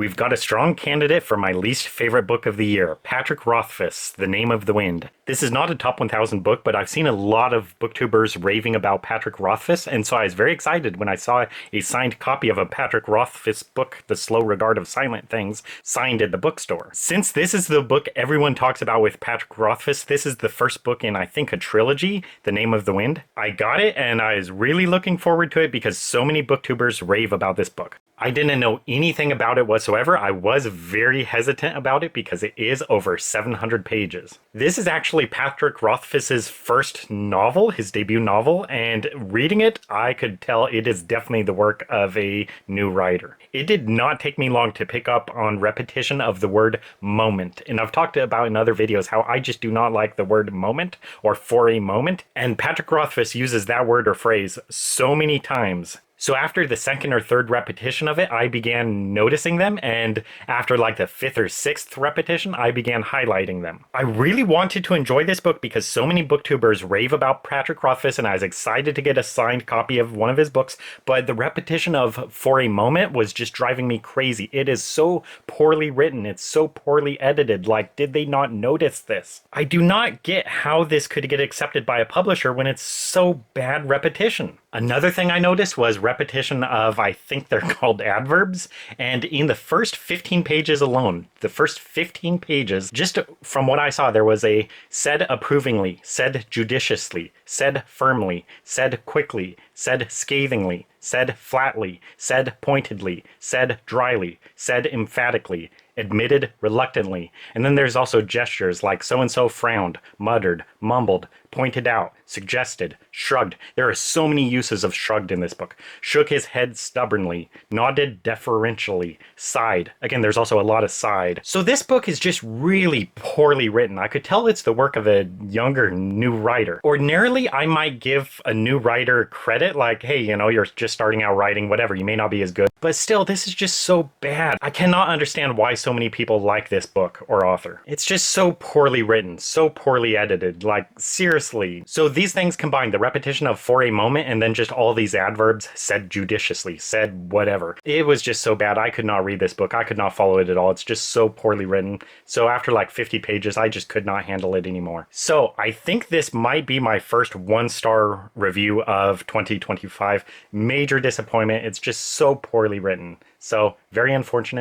We've got a strong candidate for my least favorite book of the year, Patrick Rothfuss, The Name of the Wind. This is not a top 1000 book, but I've seen a lot of booktubers raving about Patrick Rothfuss, and so I was very excited when I saw a signed copy of a Patrick Rothfuss book, The Slow Regard of Silent Things, signed at the bookstore. Since this is the book everyone talks about with Patrick Rothfuss, this is the first book in, I think, a trilogy, The Name of the Wind. I got it, and I was really looking forward to it because so many booktubers rave about this book. I didn't know anything about it whatsoever. I was very hesitant about it because it is over 700 pages. This is actually Patrick Rothfuss's first novel, his debut novel, and reading it, I could tell it is definitely the work of a new writer. It did not take me long to pick up on repetition of the word moment, and I've talked about in other videos how I just do not like the word moment or for a moment, and Patrick Rothfuss uses that word or phrase so many times. So after the second or third repetition of it, I began noticing them, and after like the fifth or sixth repetition, I began highlighting them. I really wanted to enjoy this book because so many booktubers rave about Patrick Rothfuss, and I was excited to get a signed copy of one of his books, but the repetition of For a Moment was just driving me crazy. It is so poorly written, it's so poorly edited, like did they not notice this? I do not get how this could get accepted by a publisher when it's so bad repetition. Another thing I noticed was repetition of, I think they're called adverbs, and in the first 15 pages alone, the first 15 pages, just from what I saw, there was a said approvingly, said judiciously, said firmly, said quickly, said scathingly, said flatly, said pointedly, said dryly, said emphatically, admitted reluctantly, and then there's also gestures like so-and-so frowned, muttered, mumbled, pointed out, suggested, shrugged. There are so many uses of shrugged in this book. Shook his head stubbornly, nodded deferentially, sighed. Again, there's also a lot of sighed. So this book is just really poorly written. I could tell it's the work of a younger, new writer. Ordinarily, I might give a new writer credit, like, hey, you know, you're just starting out writing, whatever, you may not be as good. But still, this is just so bad. I cannot understand why so many people like this book or author. It's just so poorly written, so poorly edited, like, seriously. So these things combined, the repetition of for a moment and then just all these adverbs, said judiciously, said whatever. It was just so bad. I could not read this book. I could not follow it at all. It's just so poorly written. So after like 50 pages, I just could not handle it anymore. So I think this might be my first 1-star review of 2025. Major disappointment. It's just so poorly written. So very unfortunate.